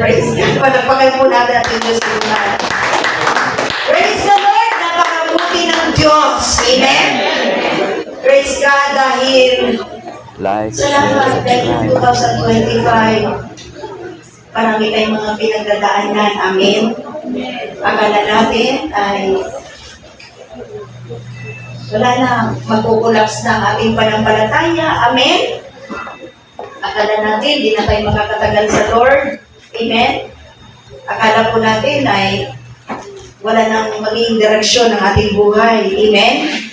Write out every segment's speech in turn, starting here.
Praise God. Palagpagan po natin ang Diyos sa lugar. Praise the Lord. Napakabuti ng Diyos. Amen? Praise God dahil sa lahat dahil 2025 marami tayong mga pinagdadaanan. Amen? Akala natin ay wala na, magkukulaps na ang ating panampalataya. Amen? Akala natin, di na tayo makakatagal sa Lord. Amen? Akala po natin ay wala nang maging direksyon ng ating buhay. Amen?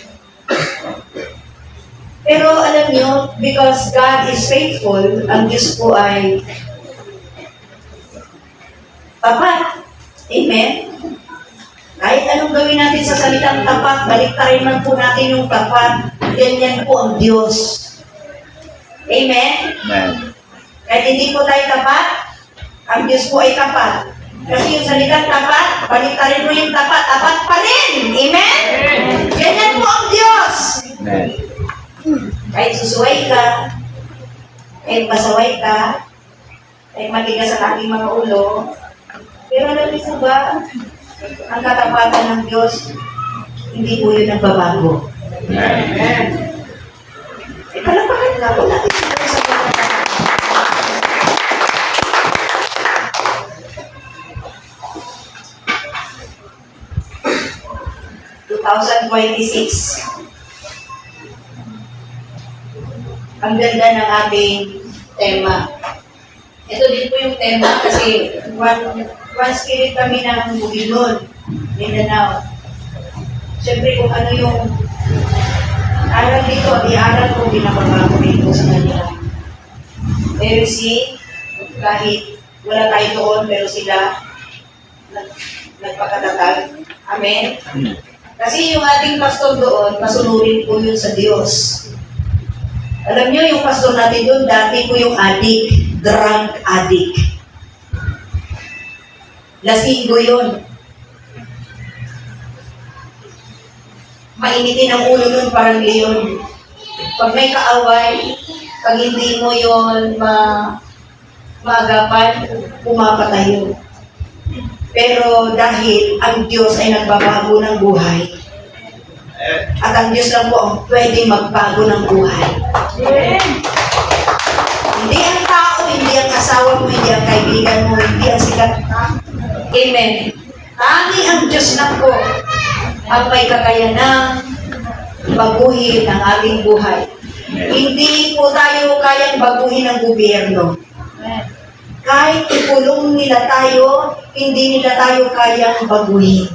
Pero alam nyo, because God is faithful, ang Diyos po ay tapat. Amen? Kahit anong gawin natin sa salitang tapat, baliktarin man po natin yung tapat, ganyan po ang Diyos. Amen? Amen. Kahit hindi po tayo tapat, ang Diyos po ay tapat. Kasi yung salitang tapat, baliktarin mo yung tapat, tapat pa rin. Amen? Ganyan po ang Diyos. Amen. Kahit susuway ka, kahit pasaway ka, kahit matigas ang ating mga ulo, pero alam niyo ba, ang katapatan ng Diyos, hindi po yun nagbabago. Amen. Palapakan na po natin sa mga 2026. Ang ganda ng ating tema. Ito din po yung tema kasi one spirit kami ng Bukidnon, Mindanao. Siyempre kung ano yung aral dito, i-aral ko binabago dito sa kanila. Heresy, kahit wala tayo doon, pero sila nagpakatatag. Amen? Kasi yung ating pastor doon, masunurin po yun sa Diyos. Alam nyo, yung pastor natin doon, dati po yung addict, drug addict. Lasinggo yun. Mainitin ang ulo nun parang leon. Pag may kaaway, pag hindi mo yun maagapan, pumapatay yun. Pero dahil ang Diyos ay nagbabago ng buhay, at ang Diyos lang po ang pwedeng magbago ng buhay. Hindi ang tao, hindi ang asawa mo, hindi ang kaibigan mo, hindi ang sikat. Amen. Tangi ang Diyos lang po ang may kakayanang baguhin ang ating buhay. Hindi po tayo kayang baguhin ng gobyerno. Kahit ikulong nila tayo, hindi nila tayo kayang baguhin.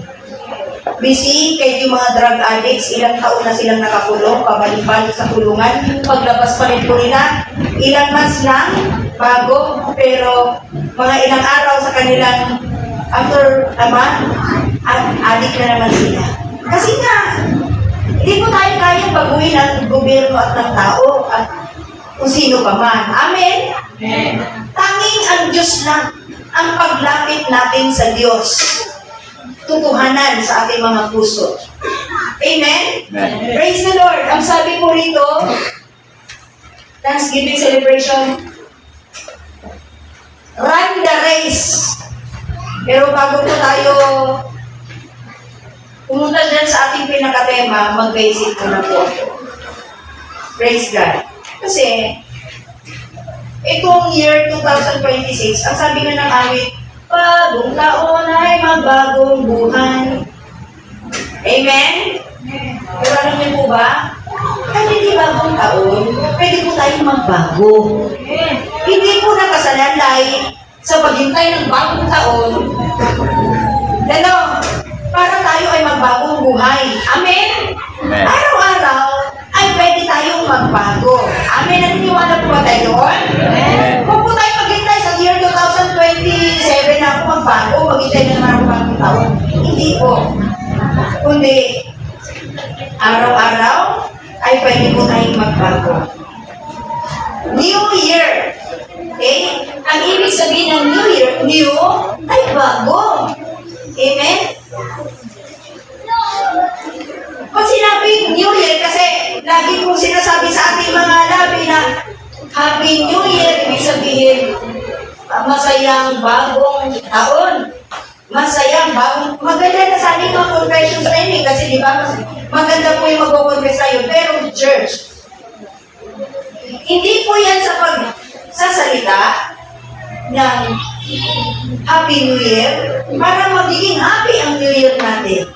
Bisi, kahit yung mga drug addicts, ilang taon na silang nakakulong, pabalik-balik sa kulungan, paglabas pa rin po nila, ilang months lang, bago, pero mga ilang araw sa kanilang after a month, addict na naman sila. Kasi nga, hindi po tayo kayang baguhin ang gobyerno at ng tao at kung sino pa man. Amen? Amen. Tanging ang Diyos lang ang paglapit natin sa Diyos. Tutuhanan sa ating mga puso. Amen? Amen. Praise the Lord. Ang sabi po rito, Thanksgiving celebration, run the race. Pero bago po tayo pumunta dyan sa ating pinakatema, mag-basic ko na po. Praise God. Kasi, itong year 2026, ang sabi nga ng awit, bagong taon ay magbagong buhay. Amen? Pero alam niyo po ba? Kahit hindi bagong taon, pwede po tayong magbago. Hindi po nakasalalay sa paghintay ng bagong taon. Ano? Para tayo ay magbagong buhay. Amen? Amen. Araw-araw ay pwede tayong magbago. Amen? Naniniwala po ba tayo doon? Amen. Kung po tayo maghintay sa year 2027 na ako magbago, maghintay na naman ako bagong taon. Hindi po. Kundi, araw-araw ay pwede po tayong magbago. New Year. Okay? Ang ibig sabihin ng New Year, new ay bago. Amen? Pag sinabing New Year, kasi lagi kong sinasabi sa ating mga labi na Happy New Year, ibig sabihin, masayang bagong taon. Masayang bagong, maganda na sa ating mga confessions na yun eh, kasi di ba, maganda po yung mag-confess tayo. Pero church, hindi po yan sa pagsasalita ng Happy New Year para magiging happy ang New Year natin.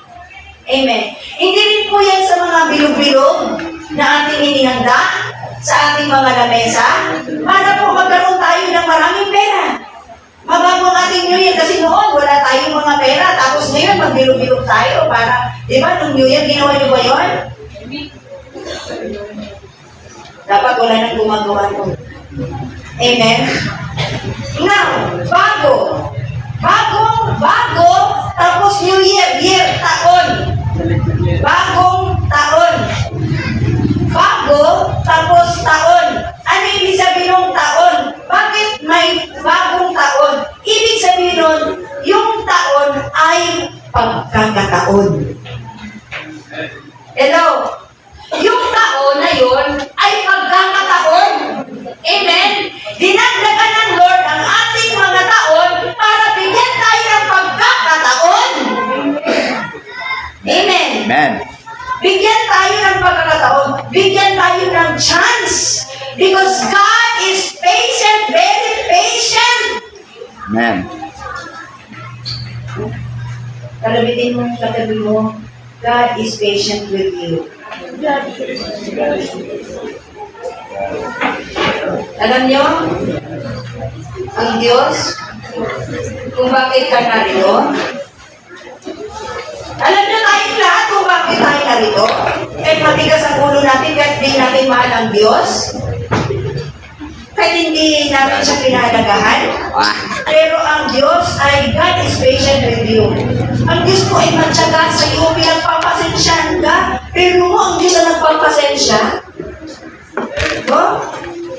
Amen. Hindi rin po yan sa mga bilog-bilog na ating inihanda sa ating mga lamesa para po magkaroon tayo ng maraming pera. Mabago ang ating New Year kasi noon wala tayong mga pera tapos ngayon magbilog-bilog tayo para, di ba, nung New Year ginawa niyo ba yun? Dapat wala nang gumagawa nun. Amen? Now, bago, tapos New Year, taon. Bagong taon. Bago, tapos taon. Ano ibig sabihin ng taon? Bakit may bagong taon? Ibig sabihin nun, yung taon ay pagkakataon. Hello? Yung taon na yun ay pagkakataon. Amen? Dinagdagan ng Lord ang ating mga taon para bigyan tayo ng pagkakataon. Amen? Amen. Bigyan tayo ng pagkakataon. Bigyan tayo ng chance. Because God is patient, very patient. Amen. Kalabitin mo yung katabi mo, God is patient with you. Alam niyo, ang Diyos, kung bakit ka narito, alam niyo tayong lahat kung bakit tayo narito, kahit matigas ang ulo natin, kahit di natin mahal ang Diyos, kahit hindi natin siya pinahalagahan, pero ang Diyos ay God is patient with you. Ang Diyos po ay matyaga sa iyo, pinagpapasensyahan ka, pero mo ang Diyos ang nagpapasensya. No?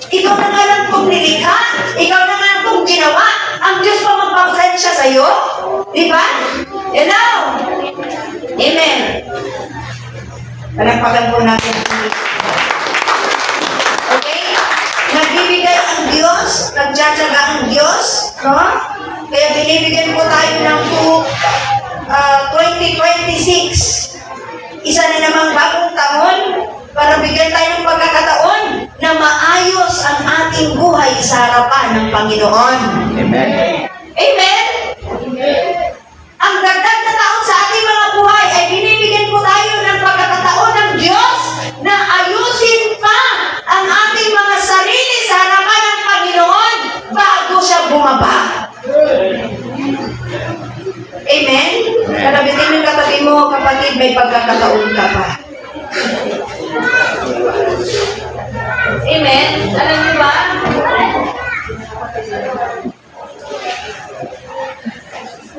Ikaw na nga lang kung nilikha, ikaw na nga lang kung ginawa, ang Diyos pa magpapasensya sa iyo. Di ba? Hello? Amen. Palagpagan po natin ang Diyos. Okay? Nagbibigay ang Diyos, nagtsatsaga ang Diyos, no? Kaya binibigyan po tayo ng 2026. Isa na namang bagong taon para bigyan tayo ng pagkakataon na maayos ang ating buhay sa harapan ng Panginoon. Amen. Amen? Ang dagdag na taon sa ating mga buhay ay binibigyan po tayo ng pagkakataon ng Diyos na ayusin pa ang ating mga sarili sa harapan ng Panginoon bago siya bumaba. Amen? Kalabitin yung katabi mo, kapatid, may pagkakataon ka pa. Amen? Alam niyo ba?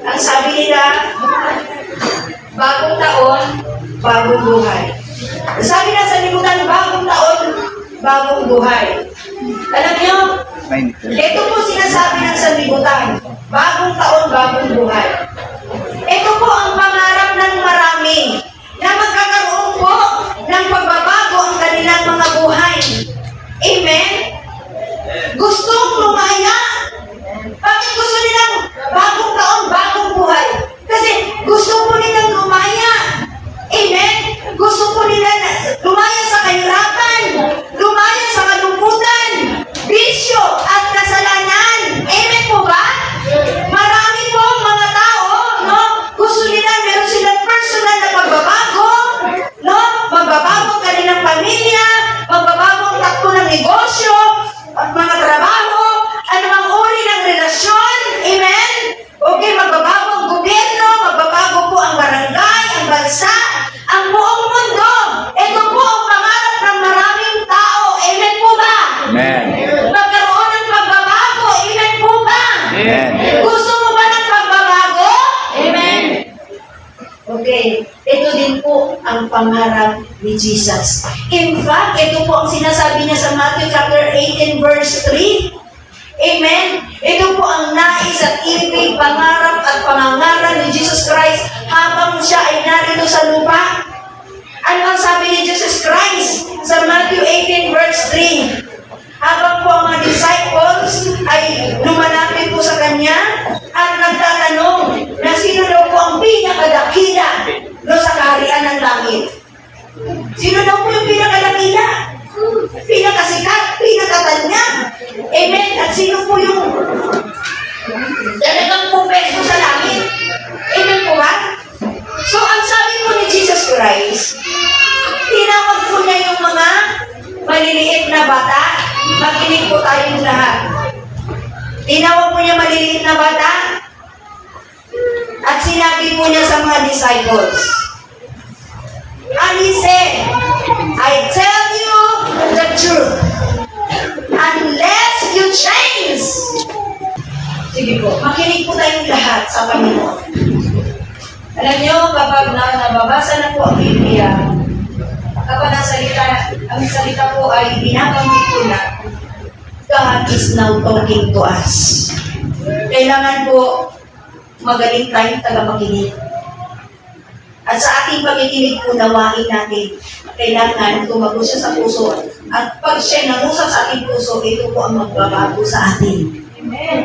Ang sabi nila, bagong taon, bagong buhay. Sabi na sa libutan, bagong taon, bagong buhay. Alam niyo, ito po sinasabi ng sanlibutan, bagong taon, bagong buhay. Ito po ang pangarap ng marami na magkakaroon po ng pagbabago ang kanilang mga buhay. Amen? Gustong lumaya. Bakit gusto nilang bagong taon, bagong buhay? Kasi gusto po nilang lumaya. Amen? Gusto po nila lumaya sa kahirapan, lumaya sa kalungkutan, bisyo at kasalanan. Amen po ba? Marami po mga tao, no? Gusto nila, meron silang personal na pagbabago, no? Magbabago ang kanilang pamilya, magbabago ang takbo ng negosyo, at mga trabaho, anumang uri ng relasyon. Amen? Okay, magbabago ang gobyerno, magbabago po ang barangay, ang bansa, ang buong mundo. Ito po ang pangarap ng maraming tao. Amen po ba? Amen. Magkaroon ng pagbabago. Amen po ba? Amen. Gusto mo ba ng pagbabago? Amen. Okay, ito din po ang pangarap ni Jesus. In fact, ito po ang sinasabi niya sa Matthew chapter 18 verse 3. Amen? Ito po ang nais at ibig, pangarap at pangangaral ni Jesus Christ habang siya ay narito sa lupa. Ano ang sabi ni Jesus Christ sa Matthew 18 verse 3? Habang po ang mga disciples disciples ay lumalapit po sa kanya at nagtatanong na sino daw po ang pinakadakila no, sa kaharian ng langit. Sino daw po yung pinakadakila? Pinakasikat, pinakatanya. Amen. At sino po yung talagang pupesto sa langit? Amen po ba? So, ang sabi po ni Jesus Christ, tinawag po niya yung mga maliliit na bata. Makinig po tayong lahat. Tinawag po niya maliliit na bata at sinabi po niya sa mga disciples, and he said, I tell you the truth, unless you change. Sige po, makinig po tayong lahat sa Panginoon. Alam niyo, kapag nababasa na po ang Biblia, kapag ang salita po ay binabanggit po na, God is now talking to us. Kailangan po magaling tayong tagapakinig. At sa ating pakikinig po, nawain natin, kailangan tumago siya sa puso. At pag siya nangusap sa ating puso, ito po ang magbabago sa atin. Amen.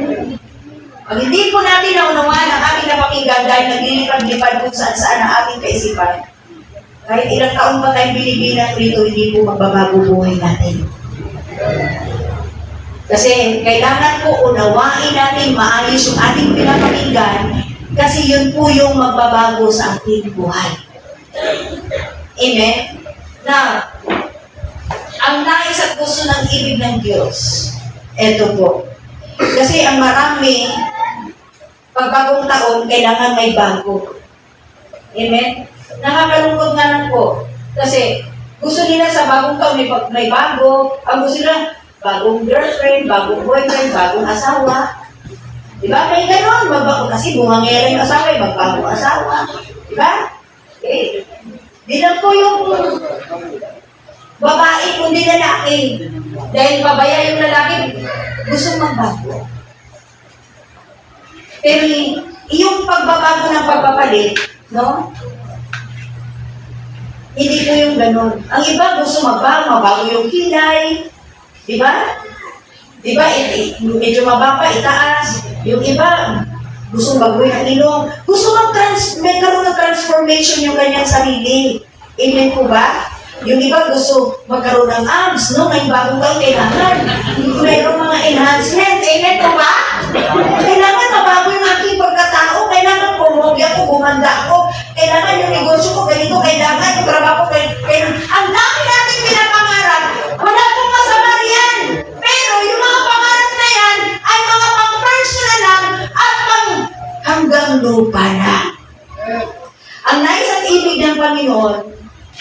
Pag hindi po natin naunawaan ang ating napakinggan dahil naglilipad-lipad kung saan-saan ang ating kaisipan, kahit ilang taon pa tayong binibilang rito, hindi po magbabago buhay natin. Kasi kailangan po unawain natin maayos yung ating pinapakinggan kasi yun po yung magbabago sa ating buhay. Amen? Now, ang nais at gusto ng ibig ng Diyos, eto po. Kasi ang marami, pag bagong taon, kailangan may bago. Amen? Nakakalungkot nga lang po. Kasi gusto nila sa bagong taon may bago. Ang gusto nila, bagong girlfriend, bagong boyfriend, bagong asawa. Diba? May ganon. Magbago kasi bungangera yung asawa, magbagong asawa. Diba? Okay. Di lang po yung babae, kundi lalaki. Dahil pabaya yung lalaki, gusto magbago. Pero yung pagbabago ng pagpapalit, no? Hindi po yung ganon. Ang iba gusto mabago yung kilay. Diba? Diba? Medyo mababa, itaas. Yung iba, gusto baguhin ang ilong. Gusto magkaroon ng transformation yung kanyang sarili. Amen po ba? Yung iba gusto magkaroon ng abs, no? Ngayong bagong taon kailangan. Mayroong mga enhancement. Amen po ba? Kailangan mabago yung aking pagkatao. Kailangan pumogi ako, gumanda ako. Kailangan yung negosyo ko ganito. Kailangan yung trabaho ko. Ang dami natin pinapangarap. Wala pong masama riyan. Pero yung mga pangarap na yan ay mga pang-personal lang at pang hanggang lupa na. Ang nais at ibig ng Panginoon,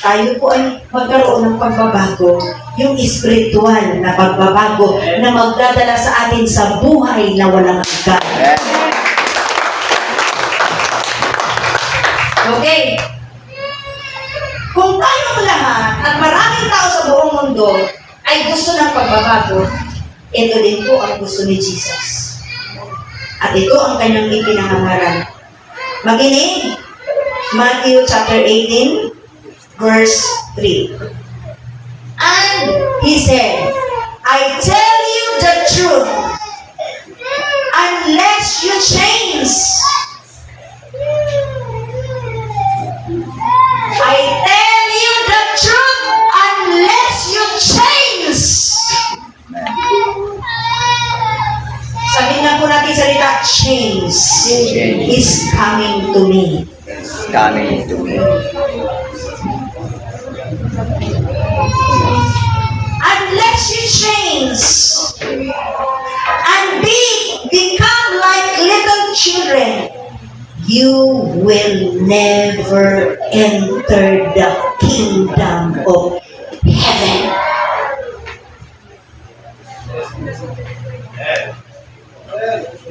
tayo po ay magkaroon ng pagbabago, yung spiritual na pagbabago na magdadala sa atin sa buhay na walang hanggan. Okay. Kung tayong lahat at maraming tao sa buong mundo ay gusto ng pagbabago, ito din po ang gusto ni Jesus. At ito ang kanyang ipinangangaral. Makinig, Matthew chapter 18, verse 3. And he said, I tell you the truth, unless you change. I tell you the truth, unless you change. Sabihin na po natin salita, change is coming to me. Coming to me. Unless you change and become like little children, you will never enter the kingdom of heaven.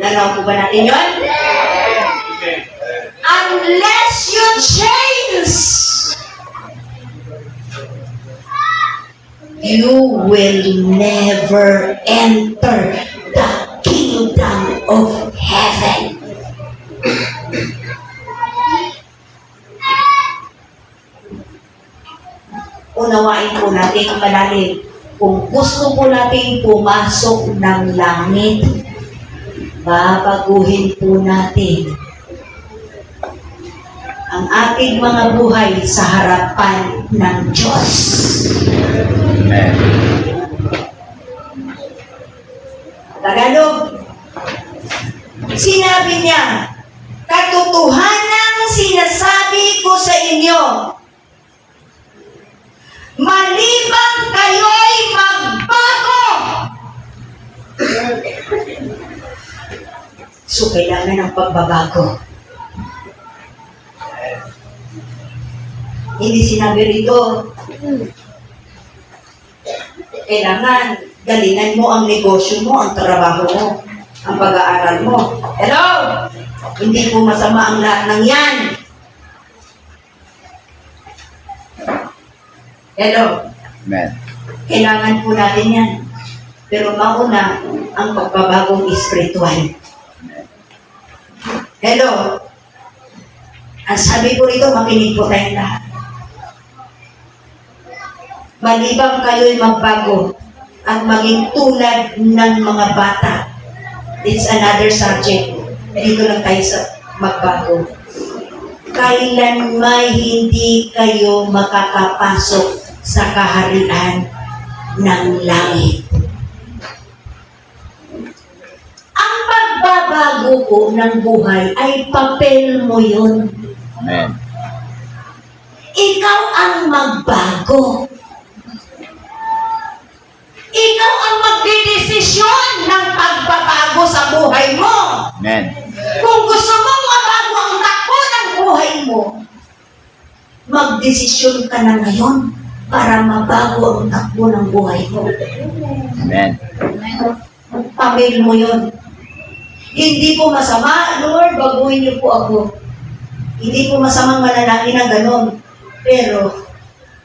Nanaw po ba natin yun? Unless you change, you will never enter the kingdom of heaven. Unawain po natin ang malalim Kung gusto po natin pumasok ng langit, babaguhin po natin ang ating mga buhay sa harapan ng Diyos. Amen. Tagalog, sinabi niya, katotohanan sinasabi ko sa inyo, malibang kayo'y magbago. So, kailangan ng pagbabago. Hindi sinabi rito, kailangan galingan mo ang negosyo mo, ang trabaho mo, ang pag-aaral mo. Hello? Hindi po masama ang lahat ng yan. Hello? Amen. Kailangan po natin yan. Pero mauna ang pagbabagong espiritual. Hello? Ang sabi ko rito, makinig po tayong lahat. Malibang kayo'y magbago at maging tulad ng mga bata. It's another subject. Dito lang tayo sa magbago. Kailanman hindi kayo makakapasok sa kaharian ng langit. Ang pagbabago ko ng buhay ay papel mo yun. Amen. Ikaw ang magbago. Ikaw ang magdidesisyon ng pagbabago sa buhay mo. Amen. Kung gusto mong mabago ang takbo ng buhay mo, magdesisyon ka na ngayon para mabago ang takbo ng buhay mo. Amen. Pamil mo yun. Hindi po masama, Lord, baguhin niyo po ako. Hindi po masamang manalangin na ganon. Pero,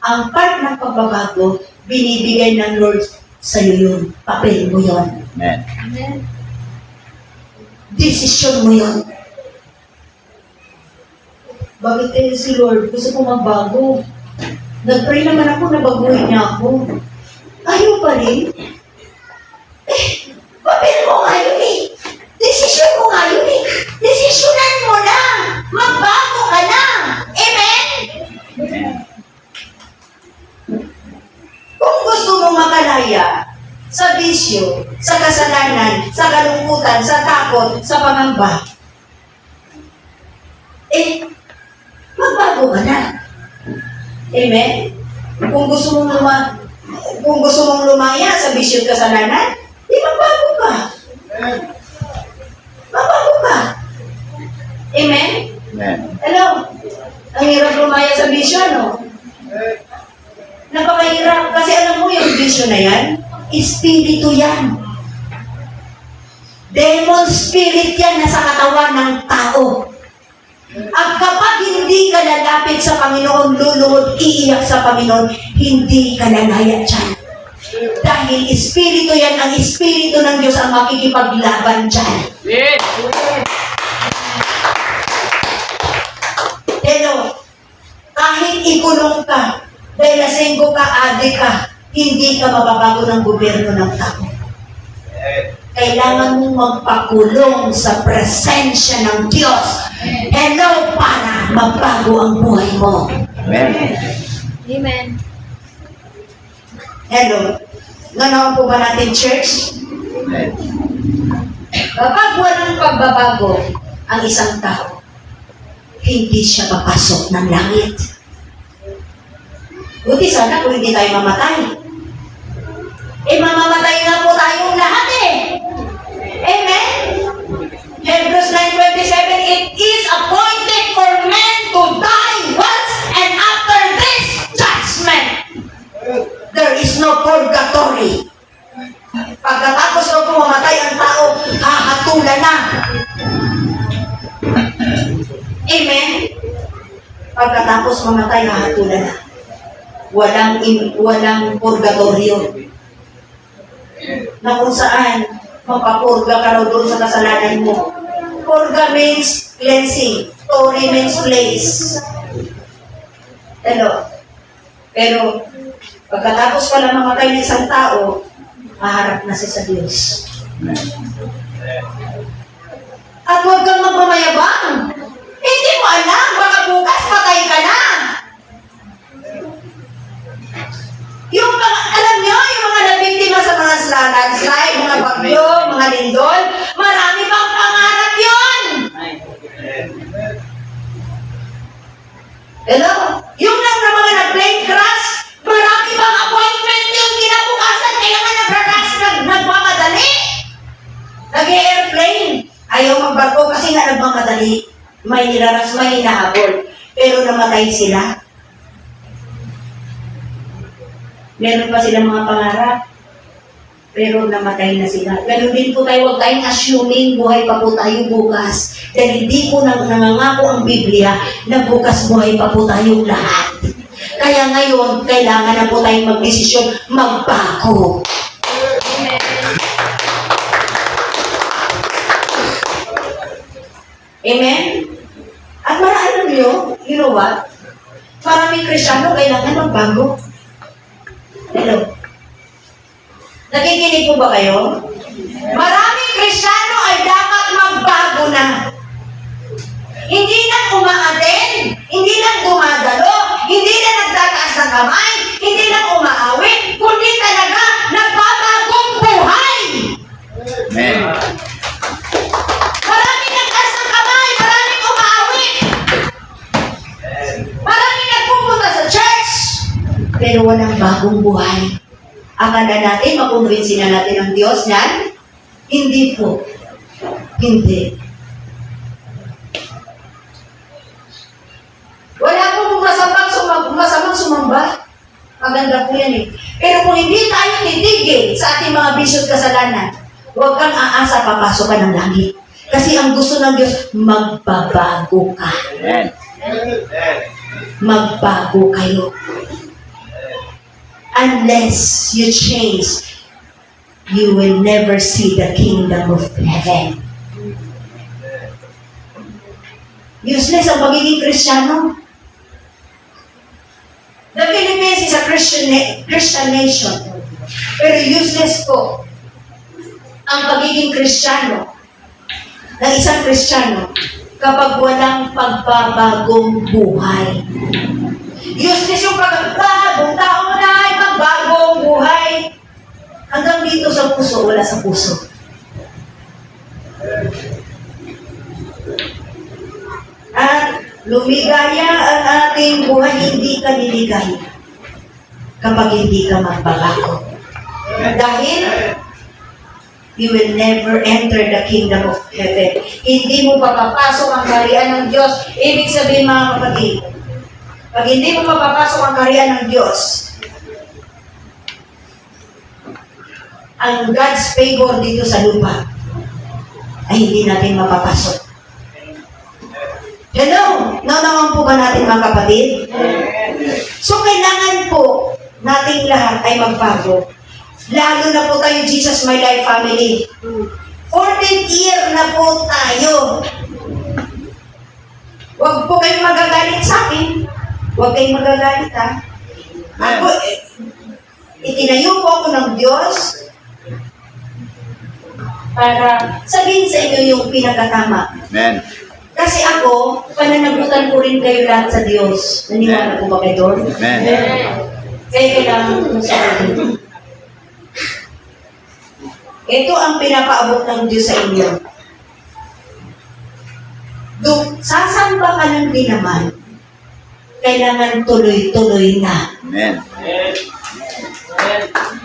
ang part ng pagbabago, binibigay ng Lord sa iyo yun. Papel mo yun. Amen. Desisyon mo yun. Bakit kayo si Lord? Gusto ko magbago. Nag-pray naman ako na baguhin niya ako. Ayaw pa rin. Papel mo nga yun eh. Desisyon mo nga yun eh. Desisyonan mo na. Magbago ka na. Amen? Amen. Kung gusto mo makalaya sa bisyo, sa kasalanan, sa kalungkutan, sa takot, sa pangamba, magbago ka na. Amen? Kung gusto mong lumaya sa bisyo at kasalanan, magbago ka. Magbago ka. Amen? Amen. Hello? Ang hirap lumaya sa bisyo, no? Napakahirap. Kasi alam mo yung bisyo na yan, espiritu yan. Demon spirit yan na sa katawan ng tao. At kapag hindi ka lalapit sa Panginoon, luluhod, iiyak sa Panginoon, hindi ka lalaya dyan. Dahil espiritu yan, ang espiritu ng Diyos ang makikipaglaban dyan. Yes. Hello, kahit ikulong ka, dahil lasenggo ka, adik ka, hindi ka mababago ng gobyerno ng tao. Kailangan mong magpakulong sa presensya ng Diyos. Hello, para magbago ang buhay mo. Amen. Amen. Hello, ganoon po ba natin, church? Amen. Kapag walang pagbabago ang isang tao, hindi siya papasok ng langit. Buti sana kung hindi tayo mamatay. Mamamatay nga po tayong lahat eh. Amen? Hebrews 9:27, it is appointed for men to die once, and after this judgment, there is no purgatory. Pagkatapos na pumamatay ang tao, hahatulan na. Amen? Pagkatapos mamatay, hahatulan na. Walang purgatorio. Na kung saan, mapapurga ka raw doon sa kasalanan mo. Purga means cleansing. Tori means place. Hello? Pero, Pagkatapos pala mamatay ng isang tao, maharap na siya sa Diyos. Amen. At huwag kang magmamayabang. Hindi mo alam, baka bukas patay ka na. Yung mga, alam nyo, yung mga nabiktima sa mga landslide, mga bagyo, mga lindol, marami pang pangarap yun. Hello? Yung lang na mga nag-plane crash, marami pang appointment yung kinabukasan, kaya nga nagra-rush, nagmamadali. Nag-airplane. Ayaw magbarko kasi nga nagmamadali. May nilaras, may hinahabol. Pero namatay sila. Meron pa silang mga pangarap. Pero namatay na sila. Ganun din po tayo, huwag tayong assuming buhay pa po tayo bukas. Dahil hindi po nangangako ang Biblia na bukas buhay pa po tayong lahat. Kaya ngayon, kailangan na po tayong magdesisyon, magbago. Amen? At alam nyo, you know what? Maraming Kristyano kailangan magbago. Hello? Nakikinig po ba kayo? Maraming Kristyano ay dapat magbago na. Hindi lang umaaten, hindi lang dumadalo, hindi lang nagtataas ng kamay, hindi lang umaawit, kundi talaga nagbabagong buhay. Amen. Maraming nagtaas ng kamay, maraming umaawit. Maraming nagpupunta sa church, pero walang bagong buhay. Akala natin, makumbinsi na natin ang Diyos yan? Hindi po. Hindi. Wala pong masamang sumamba. Maganda po yan eh. Pero kung hindi tayo titigil sa ating mga bisyo at kasalanan, huwag kang aasa papasok ka ng langit. Kasi ang gusto ng Diyos, magbabago ka. Amen. Magbago kayo. Unless you change, you will never see the kingdom of heaven. Useless ang pagiging Kristiyano. The Philippines is a Christian nation. Pero useless po ang pagiging Kristiyano ng isang Kristiyano kapag walang pagbabagong buhay. Useless yung pagbabagong tao mo na ay magbagong buhay. Hanggang dito sa puso, wala sa puso. At lumigaya ang ating buhay, hindi ka niligaya kapag hindi ka magbabago. Dahil you will never enter the kingdom of heaven. Hindi mo papapasok ang kaharian ng Diyos. Ibig sabihin mga kapatid, pag hindi mo mapapasok ang kaharian ng Diyos, ang God's favor dito sa lupa ay hindi natin mapapasok. Hello? Naunawan po ba natin mga kapatid? So kailangan po nating lahat ay magbago. Lalo na po tayo, Jesus My Life family. 14th year na po tayo. Huwag po kayong magagalit sa akin. Huwag kayong magagalit ha. Ako, itinayo po ako ng Diyos para sabihin sa inyo yung pinakatama. Amen. Kasi ako, pananagutan ko rin kayo lahat sa Diyos. Naniwala po ba kayo doon? Amen. Kaya kailangan ko sa akin. Ito ang pinapaabot ng Diyos sa inyo. Sasamba ka ng dinaman, kailangan tuloy-tuloy na. Amen.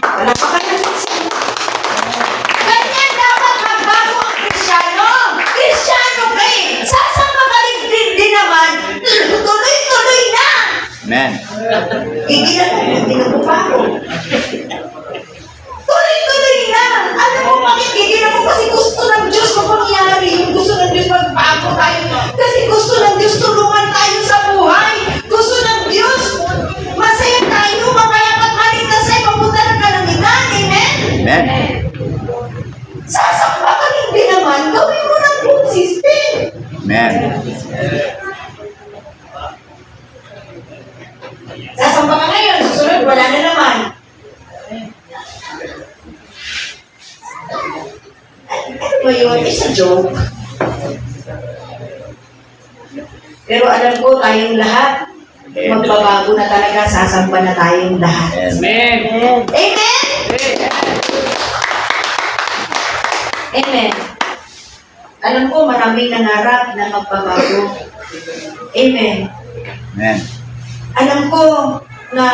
Wala pa ka na. Ganyan dapat magbago ang Kristiyano. Kristiyano kayo. Sasamba ka ng dinaman, tuloy-tuloy na. Amen. Hindi na po pa ako. Tuloy-tuloy na. Alam mo bakit? Hindi na po kasi gusto ng Diyos mapangyari. Yung gusto ng Diyos magbago tayo. Kasi gusto ng Diyos tulungan tayo sa buhay. Gusto ng Diyos masaya tayo. Mapayapat maligtas tayo. Papunta ng kalangitan. Amen? Amen. Sasamba ka hindi naman. Gawin mo ng consistent. Amen. Sasamba ka ngayon. Susunod, wala na naman. yun, it's a joke. Pero alam ko, tayong lahat, magbabago na talaga, sasamba na tayong lahat. Amen. Amen? Amen. Alam ko, maraming nangarap na magbabago. Amen. Amen. Alam ko na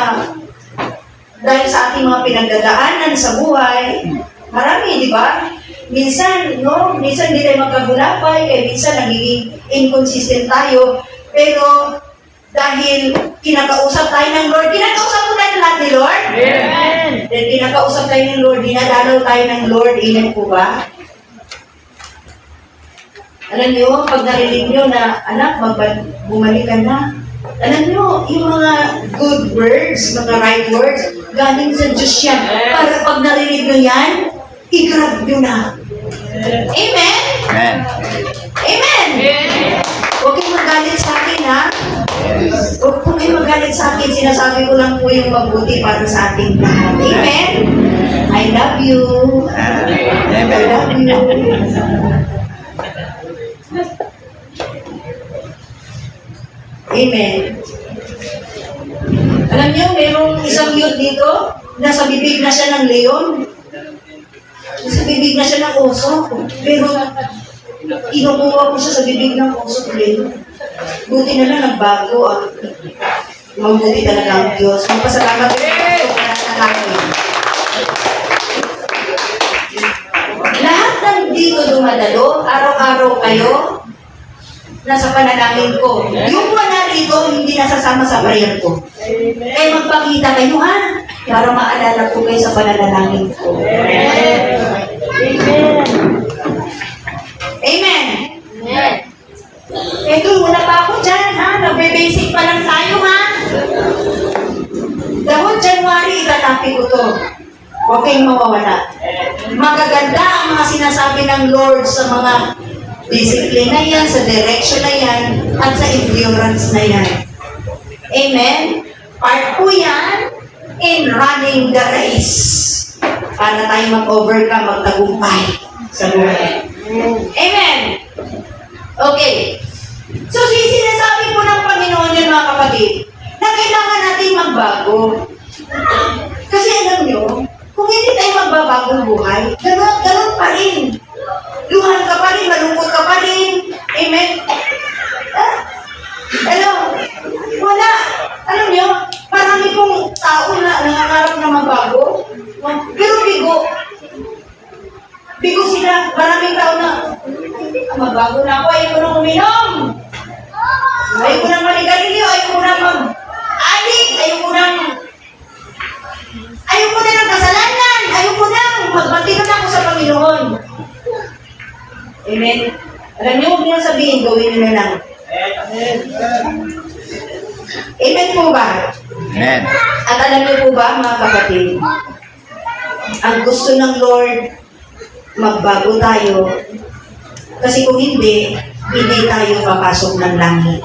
dahil sa ating mga pinagdadaanan sa buhay, marami, di ba? Minsan hindi tayo magkagulapay, kaya minsan nagiging inconsistent tayo. Pero dahil kinakausap tayo ng Lord, kinakausap mo tayo lahat ni Lord? Amen. Dahil kinakausap tayo ng Lord, dinadalaw tayo ng Lord, amen po ba? Alam niyo, pag narinig niyo na, anak, bumalik ka na. Alam niyo, yung mga good words, mga right words, galing sa Diyos yan. Para pag narinig niyo yan, i-grab niyo na. Amen? Amen. Amen! Huwag kayong magalit sa akin, ha? Huwag po kayong magalit sa akin. Sinasabi ko lang po yung mabuti para sa ating lahat. Amen? I love you. I love you. Amen. Alam niyo, mayroong isang youth dito, nasa bibig na siya ng leon. Nasa bibig na siya ng oso. Pero, inukuha ko siya sa bibig ng oso at leon. Buti na lang nagbago. Mabuti talaga ang Diyos. Magpasalamat ko sa akin. Lahat ng dito dumadalo, araw-araw kayo, nasa panalangin ko. Yung wala rito, hindi nasasama sa prayer ko. Kaya magpakita kayo, ha? Para maalala ko kayo sa panalangin ko. Amen. Amen. Amen. Eh, doon, wala pa ako dyan, ha? Nagbe-basic pa lang tayo, ha? Dahon January, itatapi ko to. Huwag kayong mawawala. Magaganda ang mga sinasabi ng Lord sa mga discipline na yan, sa direction na yan, at sa endurance na yan. Amen? Part po yan in running the race. Para tayo mag-overcome, magtagumpay sa buhay. Amen? Okay. So, sinasabi po ng Panginoon yun, mga kapatid, na kailangan natin magbago. Kasi alam nyo, kung hindi tayo magbabago ang buhay, ganun pa rin. Luhan ka pa rin, malungkot ka pa rin. Amen? Wala. Alam nyo, marami pong tao na nangangarap na magbago. Pero bigo. Bigo sila. Maraming tao na, magbago na ako, ayaw ko nang uminom. Ayaw ko nang manigarilyo, ayaw ko nang mag-adik, ayaw ko na ng kasalanan, ayaw ko nang magbatikan ako sa Panginoon. Amen. Alam niyo, huwag niyo sabihin, gawin niyo na lang. Amen po ba? Amen. At alam niyo po ba, mga kapatid, ang gusto ng Lord, magbago tayo. Kasi kung hindi tayo papasok ng langit.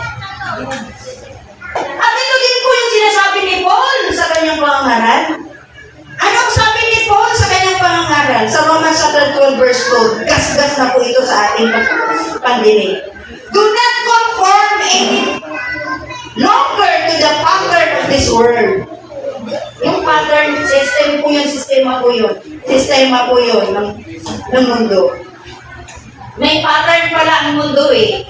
At ito din po yung sinasabi ni Paul sa kanyang pangangaral. Anong sabi ni Paul sa kanyang pangangaral? Sa Romans chapter 12 verse 2, gas-gas na po ito sa ating pandinig. Do not conform any longer to the pattern of this world. Yung pattern, system po yun, sistema po yun ng mundo. May pattern pala ang mundo eh.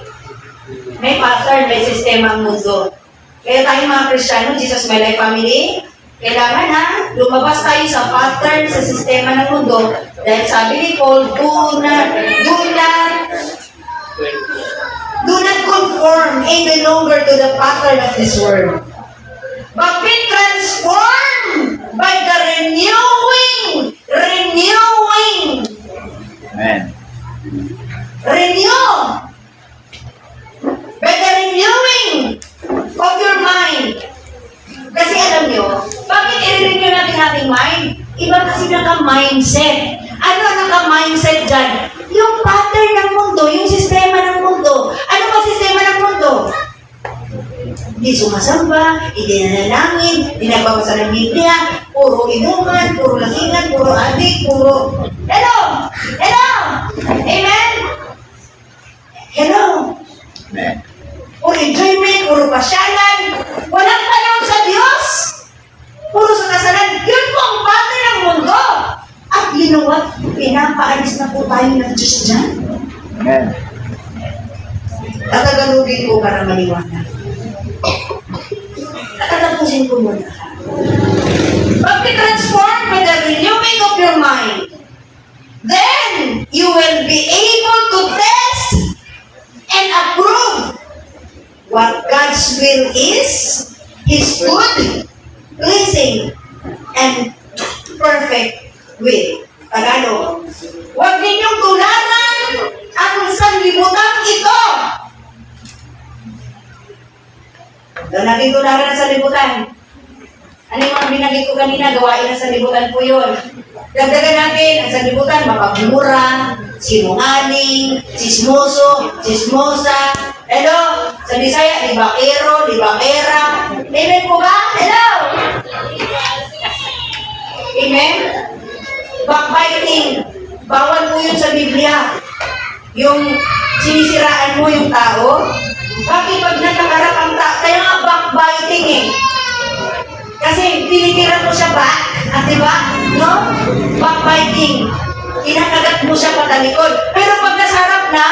May pattern, may sistema ang mundo. Kaya tayong mga Kristiyano, Jesus My Life Family, kailangan lumabas tayo sa pattern, sa sistema ng mundo. Dahil sabi ni Paul, do not conform any longer to the pattern of this world. But be transformed by the renewing. Amen. Renew. By the renewing of your mind. Kasi alam nyo, bakit i-renew natin ating mind? Iba kasi naka-mindset. Ano naka-mindset dyan? Yung pattern ng mundo, yung sistema ng mundo. Ano ba sistema ng mundo? hindi sumasamba, hindi nananangin, hindi nagbabasa ng Biblia, puro inuman, puro lasingan, puro adik, puro... Hello! Hello! Amen? Hello! Amen. Puro enjoyment, puro pasyalan, walang panahon sa Diyos. Puro sa kasalan. Yun po ang bagay ng mundo. At you know what? Pinapaalis na po tayo ng Diyos dyan. Amen. Tatagalugin ko para maliwanag. Tatapusin ko muna. Pag-transform by the renewing of your mind, then you will be able to test and approve what God's will is, His good, pleasing, and perfect will. Tagalog. Huwag ninyong tularan ang sanlibutan ito. Doon natin tularan ang sanlibutan. Ano yung mga binagay ko kanina, gawain ng sanlibutan po yun. Dagdagan natin ang sanlibutan, mapagmura, sinungaling, sismoso, sismosa. Hello? Sa Bisaya, libakero, libakera. Amen po ba? Hello? Amen? Backbiting. Bawal po yun sa Biblia. Yung sinisiraan mo yung tao. Bakit pag nakakarap ang tao? Kaya nga backbiting eh. Kasi tinitira mo siya back. At diba? No? Backbiting. Kinakagat mo siya patalikod. Pero pag nasarap na,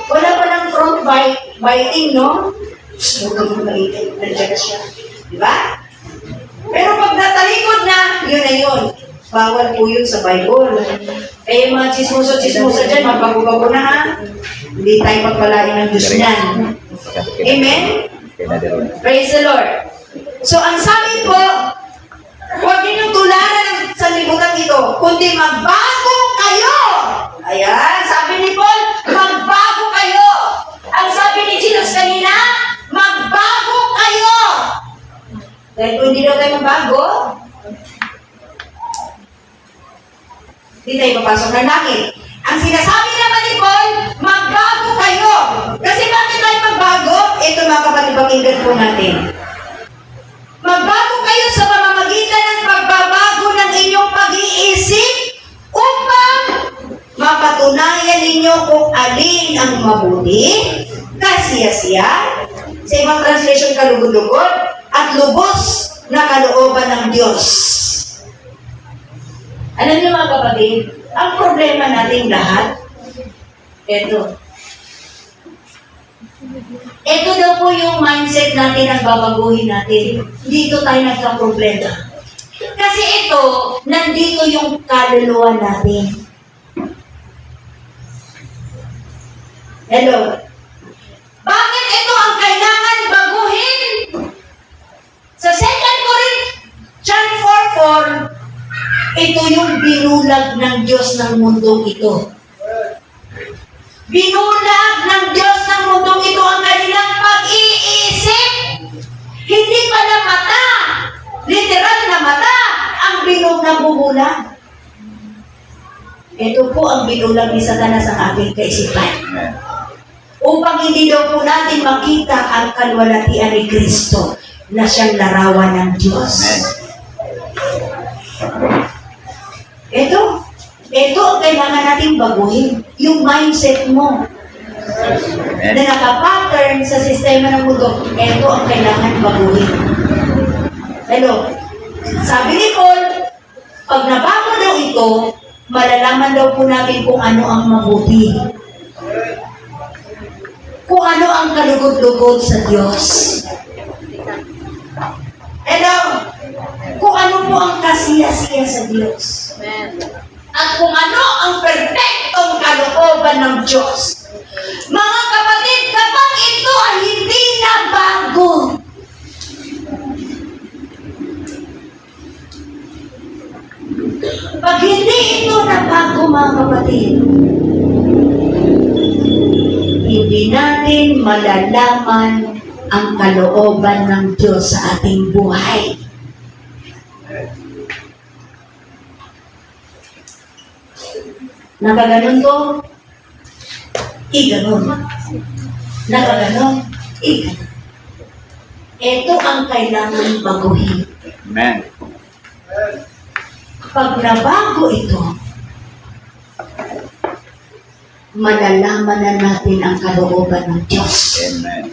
wala pa ng front biting, no? Huwag kang mabaitin. Nandiyan siya. Diba? Pero pag natalikod na, yun na yun. Bawal po yun sa Bible. Kaya mga chismoso-chismoso dyan, magbago-bago na ha. Hindi tayo pagpalain ng Diyos niyan. Amen? Praise the Lord. So, ang sabi po, huwag ninyong tularan ng sanlibutan ito, kundi magbago kayo. Ayan, sabi ni Paul, magbago kayo. Ang sabi ni Jesus kanina, magbago kayo. Dahil kung hindi daw tayo magbago, hindi tayo papasok ng langit. Ang sinasabi naman ni Paul, magbago kayo. Kasi bakit tayo magbago? Ito mga kapatid, pakinggan po natin. Magbago kayo sa pamamagitan ng pagbabago ng inyong pag-iisip upang mapatunayan ninyo kung alin ang mabuti, kasiyasiya, sa ibang translation kalugod-lugod, at lubos na kalooban ng Diyos. Alam niyo mga kapatid, ang problema nating lahat, ito. Ito daw po yung mindset natin ang babaguhin natin. Dito tayo nagka-problema. Kasi ito, nandito yung kaluluwa natin. Hello? Bakit ito ang kailangan baguhin? Sa 2 Corinthians 4:4, ito yung binulag ng Diyos ng mundong ito. Binulag ng Diyos ng mundong ito ang kanilang pag-iisip. Hindi pala mata, literal na mata, ang bilog na bumulag. Ito po ang binulag ni Satanas ang ating kaisipan. Upang hindi daw po natin makita ang kalwalatian ni Kristo na siyang larawan ng Diyos. Ito ang kailangan natin baguhin. Yung mindset mo na nakapattern sa sistema ng mundo, ito ang kailangan baguhin. Hello? Sabi ni Paul, pag nabago daw ito, malalaman daw po natin kung ano ang mabuti. Kung ano ang kalugod-lugod sa Diyos. Hello? Kung ano po ang kasiya-siya sa Diyos. At kung ano ang perpektong kalooban ng Diyos. Mga kapatid, kapag ito ay hindi na bago, pag hindi ito na bago, mga kapatid, hindi natin malalaman ang kalooban ng Diyos sa ating buhay. Nakaganon to, iganon. Nakaganon, iganon. Ito ang kailangan baguhin. Amen. Pag nabago ito, malalaman na natin ang kalooban ng Diyos. Amen.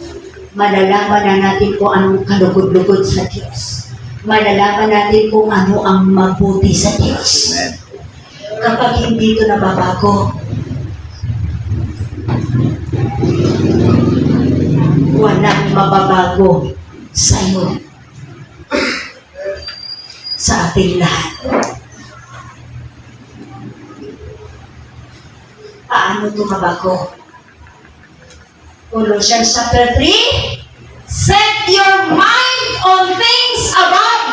Malalaman na natin kung anong kalugod-lugod sa Diyos. Malalaman natin kung ano ang mabuti sa Diyos. Amen. Kapag hindi ito nababago, walang mababago sa iyo, sa ating lahat. Paano ito mabago? Colossians chapter 3, set your mind on things above.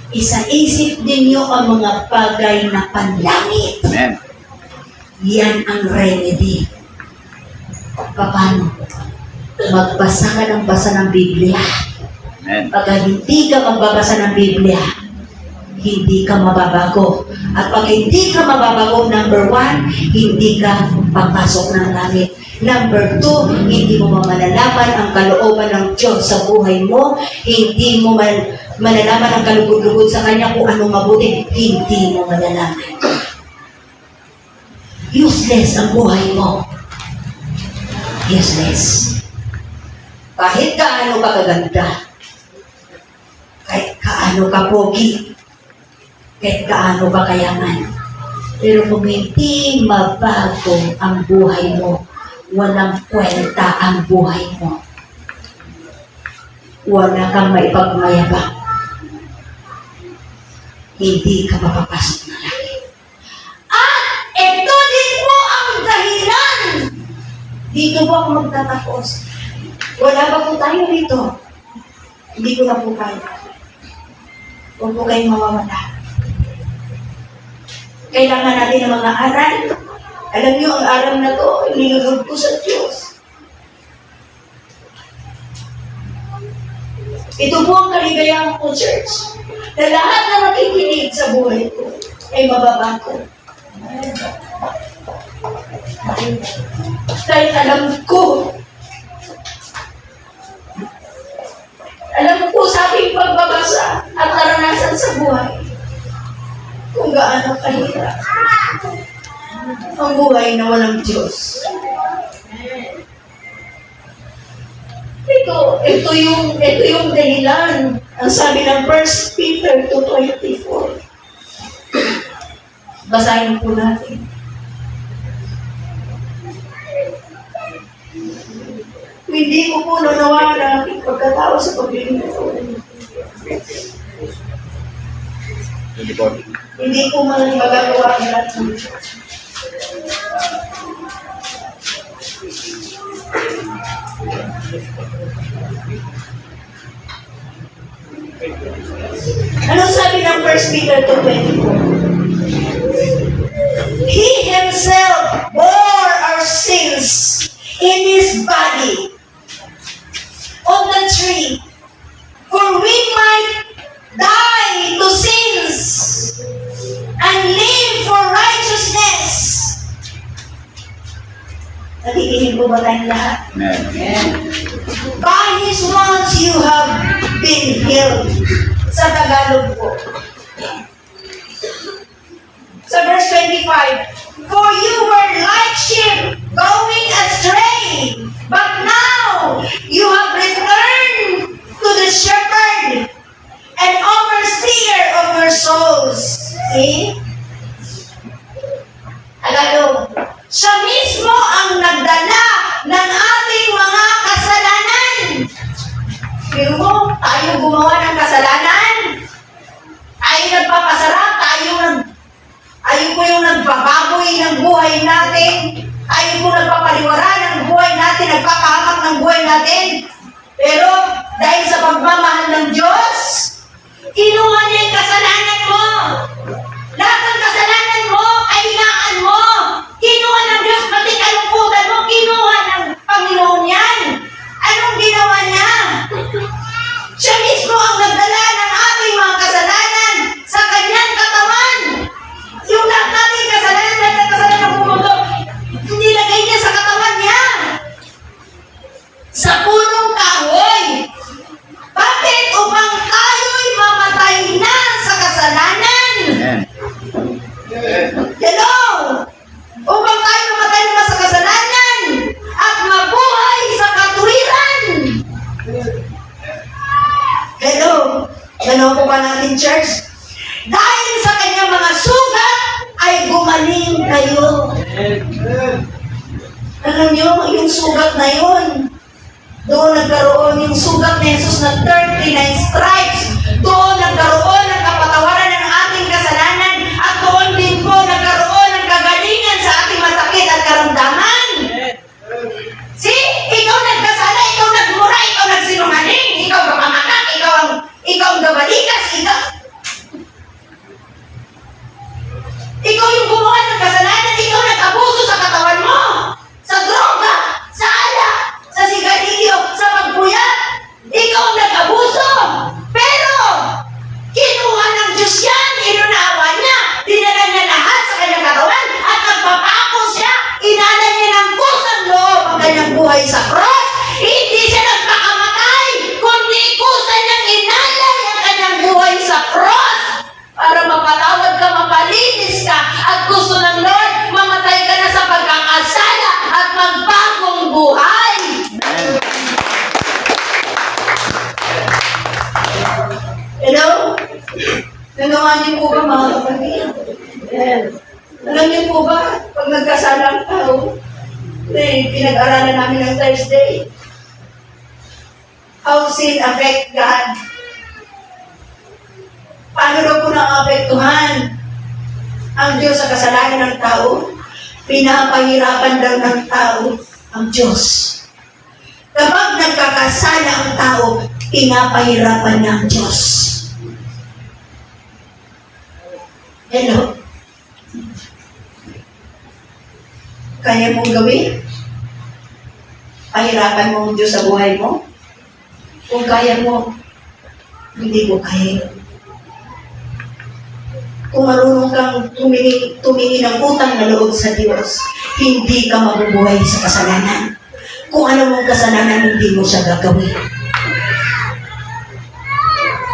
Isa-isip ninyo ang mga bagay na panlangit. Amen. Yan ang remedy. Paano? Magbasa ka ng basa ng Biblia. Amen. Pag hindi ka magbabasa ng Biblia, hindi ka mababago. At pag hindi ka mababago, number 1, hindi ka papasok ng langit. Number 2, hindi mo malalaman ang kalooban ng Diyos sa buhay mo. Hindi mo malalaman ang kalugod-lugod sa Kanya kung anong mabuti. Hindi mo malalaman. Useless ang buhay mo. Useless. Kahit kaano ka kaganda, kahit kaano ka pogi, kahit kaano ka kayaman, pero kung hindi mabago ang buhay mo, walang kwenta ang buhay mo. Wala kang maipagmayabang. Hindi ka mapapasok na langit. At ito din po ang dahilan. Dito po ako magtatapos. Wala pa po tayo dito. Hindi ko na po kaya. Huwag po kayong mawawala. Kailangan natin ng mga aral. Alam niyo, ang aral na to, nilulog ko sa Diyos. Ito po ang kaligayahan ko, church. Na lahat na nakikinig sa buhay ko ay mababago. Dahil alam ko sa aking pagbabasa at karanasan sa buhay kung gaano kahirap ang buhay na walang Diyos. Ito yung dahilan. Ang sabi ng 1 Peter 2:24. Basahin po natin. Hindi ko po nanawa na aking pagkatao sa paglilingkod. Hindi ko man magagawa ang lahat ng ano sabi ng 1 Peter 2:24? He himself bore our sins in his body on the tree, for we might die to sins and live for righteousness. Nakikinig po ba tayong lahat? Amen. By his wounds you have been healed. Sa Tagalog po. Sa verse 25, for you were like sheep going astray, but now you have returned to the shepherd and overseer of your souls. See? Tagalog. Siya mismo ang nagdala ng ating mga kasalanan. Pero mo, tayo gumawa ng kasalanan. Tayo nagpapasarap, tayo po yung nagbababoy ng buhay natin. Tayo po nagpapaliwara ng buhay natin, nagpapahamak ng buhay natin. Pero dahil sa pagmamahal ng Diyos, kinuha niya yung kasalanan mo. Lahat ng kasalanan mo, kahinaan mo. Kinuha ng Diyos, pati kalungkutan mo, kinuha ng Panginoon yan. Anong ginawa niya? Siya mismo ang nagdala ng ating mga kasalanan sa kanyang katawan. Yung lahat natin kasalanan, lahat ng kasalanan ng tayo. Alam niyo, yung sugat na yun, doon nagkaroon yung sugat ni Jesus na 39 stripes. Doon nagkaroon ng kapatawaran ng ating kasalanan at doon din po nagkaroon ng kagalingan sa ating masakit at karamdaman. See? Ikaw nagkasala, ikaw nagmura, ikaw nagsinungaling, ikaw kapamakak, ikaw ang gabalikas, ikaw yung gumawa ng kasalanan, ikaw nag-abuso sa katawan mo, sa droga, sa alak, sa sigarilyo, sa pagpuyat. Ikaw ang nag-abuso. Pero, kinuha ng Diyos yan, inunawa niya, dinala niya lahat sa kanyang katawan, at nagpapako siya, inala niya ng kusang loob ang kanyang buhay sa cross. Hindi siya nagpakamatay, kundi kusa niyang inalay ang kanyang buhay sa cross para mapatawad ka, mapalinis ka, at gusto ng Lord, mamatay ka na sa pagkakasala at magbagong buhay. Hello? Nagawa niyo po ba, mga kapatid? Yes. Alam niyo po ba, pag nagkasala ang tao, pinag-aralan namin ng Thursday, how sin affect God. Paano daw po naapektuhan ang Diyos sa kasalanan ng tao? Pinapahirapan daw ng tao ang Diyos. Kapag nagkakasala ang tao, pinapahirapan niya ang Diyos. Hello? Kaya mong gawin? Pahirapan mo ang Diyos sa buhay mo? Kung kaya mo, hindi ko kaya. Kung marunong kang tumingin ng utang na loob sa Diyos, hindi ka mabubuhay sa kasalanan. Kung ano mong kasalanan, hindi mo siya gagawin.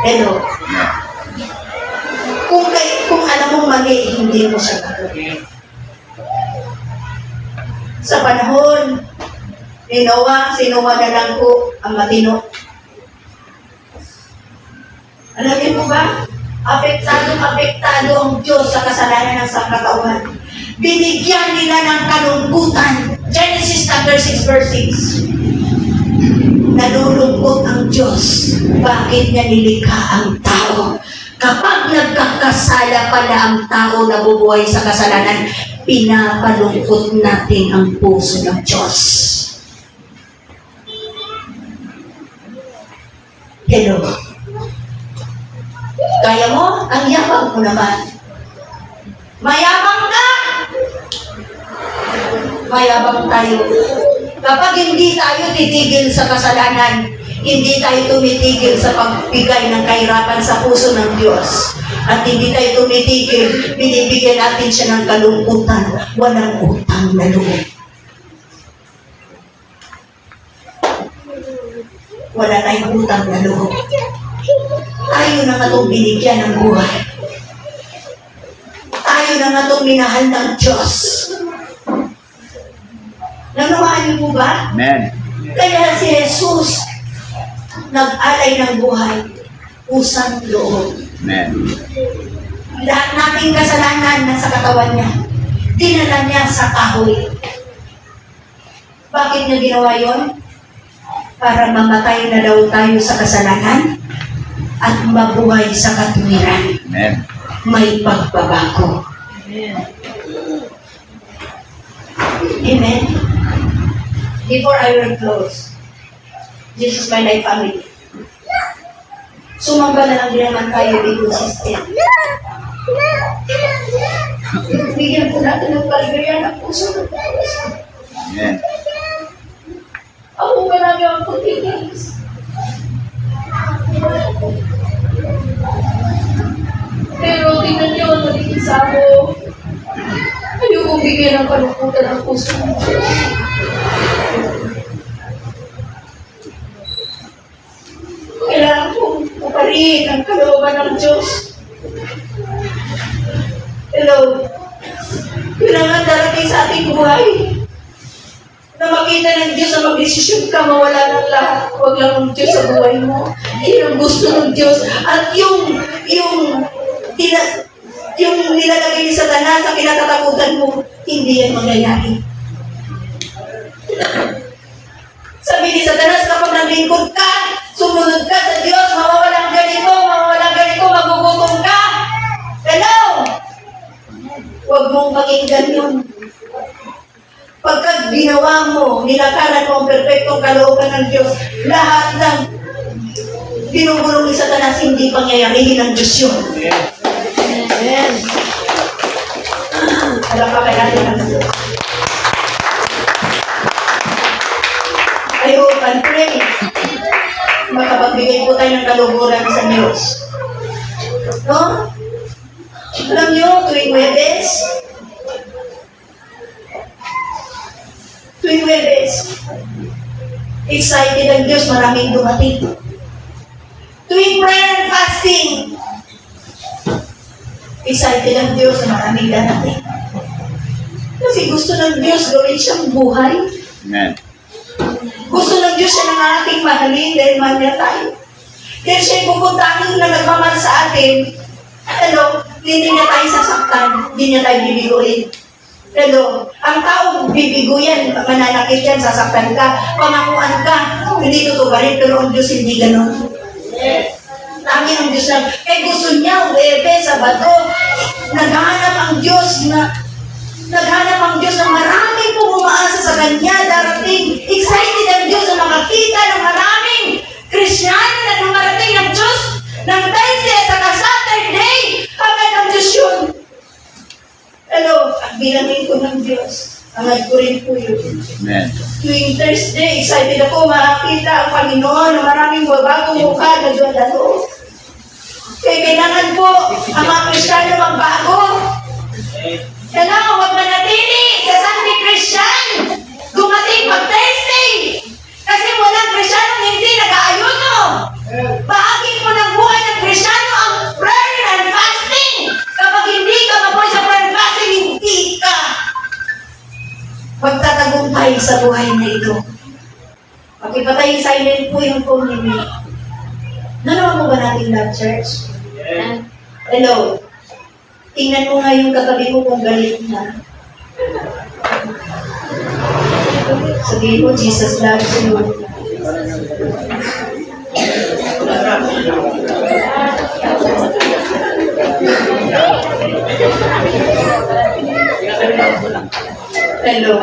Hello? Kung alam mong mali, hindi mo siya gagawin. Sa panahon ni Noah, si Noah na lang po ang matino. Alam niyo po ba? Apektado ang Diyos sa kasalanan ng sangkatauhan. Binigyan nila ng kalungkutan. Genesis chapter 6 verse 6. Nalulungkot ang Diyos. Bakit niya nilikha ang tao? Kapag nagkakasala pala ang tao na bubuhay sa kasalanan, pinapalungkot natin ang puso ng Diyos. Hello? Kaya mo? Ang yabang mo naman. Mayabang ka! Mayabang tayo. Kapag hindi tayo titigil sa kasalanan, hindi tayo tumitigil sa pagbigay ng kahirapan sa puso ng Diyos. At hindi tayo tumitigil, binibigyan natin siya ng kalungkutan, walang utang na loob. Wala tayong utang na loob. Tayo na nga itong binigyan ng buhay. Tayo na nga itong minahal ng Diyos. Nanawaan niyo po ba? Amen. Kaya si Jesus nag-alay ng buhay, usang loob. Amen. Lahat nating kasalanan na sa katawan niya, dinala niya sa kahoy. Bakit niya ginawa yon? Para mamatay na daw tayo sa kasalanan at mabuhay sa katuwiran. Amen. May pagbabago. Amen. Before I will close, Jesus my life family. Sumamba na lang din naman tayo dito system. Bigyan po natin ng kaligayahan ang puso ng tayo. Amen. Ako marami ang pagkikinis. Pero tingnan niyo ang nagiging sabo. Ayokong bigyan ng kalungkutan ang puso ng Diyos. Kailangan kong maparin ang kalooban ng Diyos. Hello. Kailangan darating sa ating buhay na makita ng Diyos na mag-desisyon ka, mawala ng lahat. Huwag lang ng Diyos sa buhay mo. Yun ang gusto ng Diyos. At yung yung nilalagay ni Satanas sa kinatatakutan mo, hindi yan mangyayari. Sabi ni Satanas, kapag naglingkod ka, sumunod ka sa Diyos, mawawalang ganito, magugutom ka. Hello? Huwag mong pakinggan yun. Pagka ginawa mo, nilakaran mo ang perfectong kalooban ng Diyos, lahat ng binubulong ni Satanas, hindi pangyayarihin ng Diyos yun. Amen. Alapakan natin ang Diyos. I hope and pray makapagbigay po tayo ng kaluguran sa Diyos. No? Alam nyo, tuwing Webes, excited ang Diyos, maraming dumating. Tuwing prayer and fasting, excited ang Diyos, maraming darating. Kasi gusto ng Diyos gawin siyang buhay. Amen. Gusto ng Diyos siya ng ating mahalin dahil mahal niya tayo. Dahil siya'y pupuntahin na nagmamahal sa atin. Hindi niya tayo sasaktan, hindi niya tayo bibiguin. Ang tao bibigo yan, mananakit yan, sasaktan ka, pangakuan ka, hindi tutubarin, pero ang Diyos hindi ganun. Tangi ang Diyos lang. Kaya gusto niya, Webes, Sabado, naghahanap ang Diyos na maraming pumaasa sa Kanya, darating. Excited ang Diyos na makakita ng maraming Kristiyano na dumarating ng Diyos ng Wednesday at saka Saturday. Hangad ng Diyos yun. Bilangin ko ng Diyos. Hangad ko rin po yun. Amen. Tuwing Thursday, excited ako makakita ang Panginoon na maraming bagong mukha na doon. Kaya kailangan po ang mga Kristiyano magbago. Huwag manatili sa Sunday Christian. Dumating pag Thursday. Kasi walang Kristiyano hindi nag-aayuno. Bahagi po ng buhay ng Kristiyano ang prayer and fasting. Kapag hindi ka mabuhay sa prayer and fasting, hindi ka magtatagumpay sa buhay na ito. Pakipatay silent po yung phone ninyo. Nanawa mo ba natin love church? Hello? Tingnan mo nga yung katabi mo kung galit na. Sabihin mo, Jesus loves you. Hello.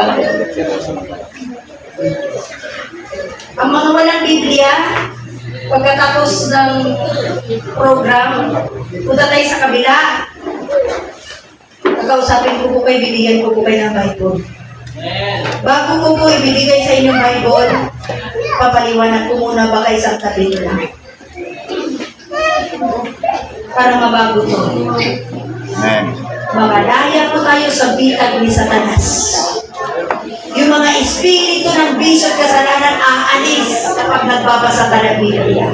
Ang mga walang Biblia, pagkatapos ng program, punta tayo sa kabila. Pagkausapin ko po kayo, bibigyan ko po kayo ng Bible. Bago ko po ibibigay sa inyong Bible, papaliwanag ko muna ba kayo sa tabi nila. Para mabago to. Amen. Mamalaya po tayo sa bitag ni Satanas. Yung mga espiritu ng bisyo at kasalanan aalis kapag nagbabasa ka ng Biblia.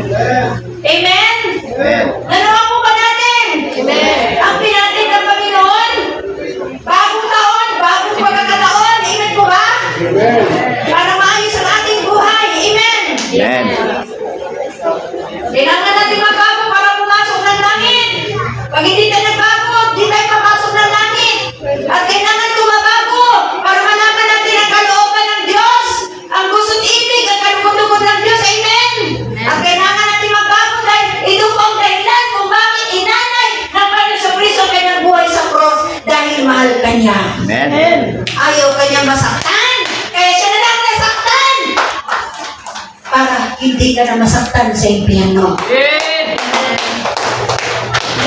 Amen? Amen. Nanawa po ba natin? Amen. Ang pinatin ng Panginoon, bagong taon, bagong pagkakataon. Amen po ba? Amen. Para maayos ang ating buhay. Amen. Amen. Kailangan natin magbago para pumasok ng langit. Pag hindi tayo nagbago, hindi tayo papasok ng langit. At kailangan tumabago para malaman natin ang kalooban ng Diyos, ang gusto't ibig at kalugod-lugod ng Diyos. Amen. At kailangan natin magbago dahil ito po ang dahilan kung bakit inanay ng Panginoon sa Kristo ang kanyang buhay sa cross dahil mahal kanya. Amen. Ayaw kanya masaktan. Kaya siya na lang nasaktan. Para hindi ka na masaktan sa impyerno.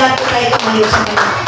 Lahat po tayo tumayo sa kanya.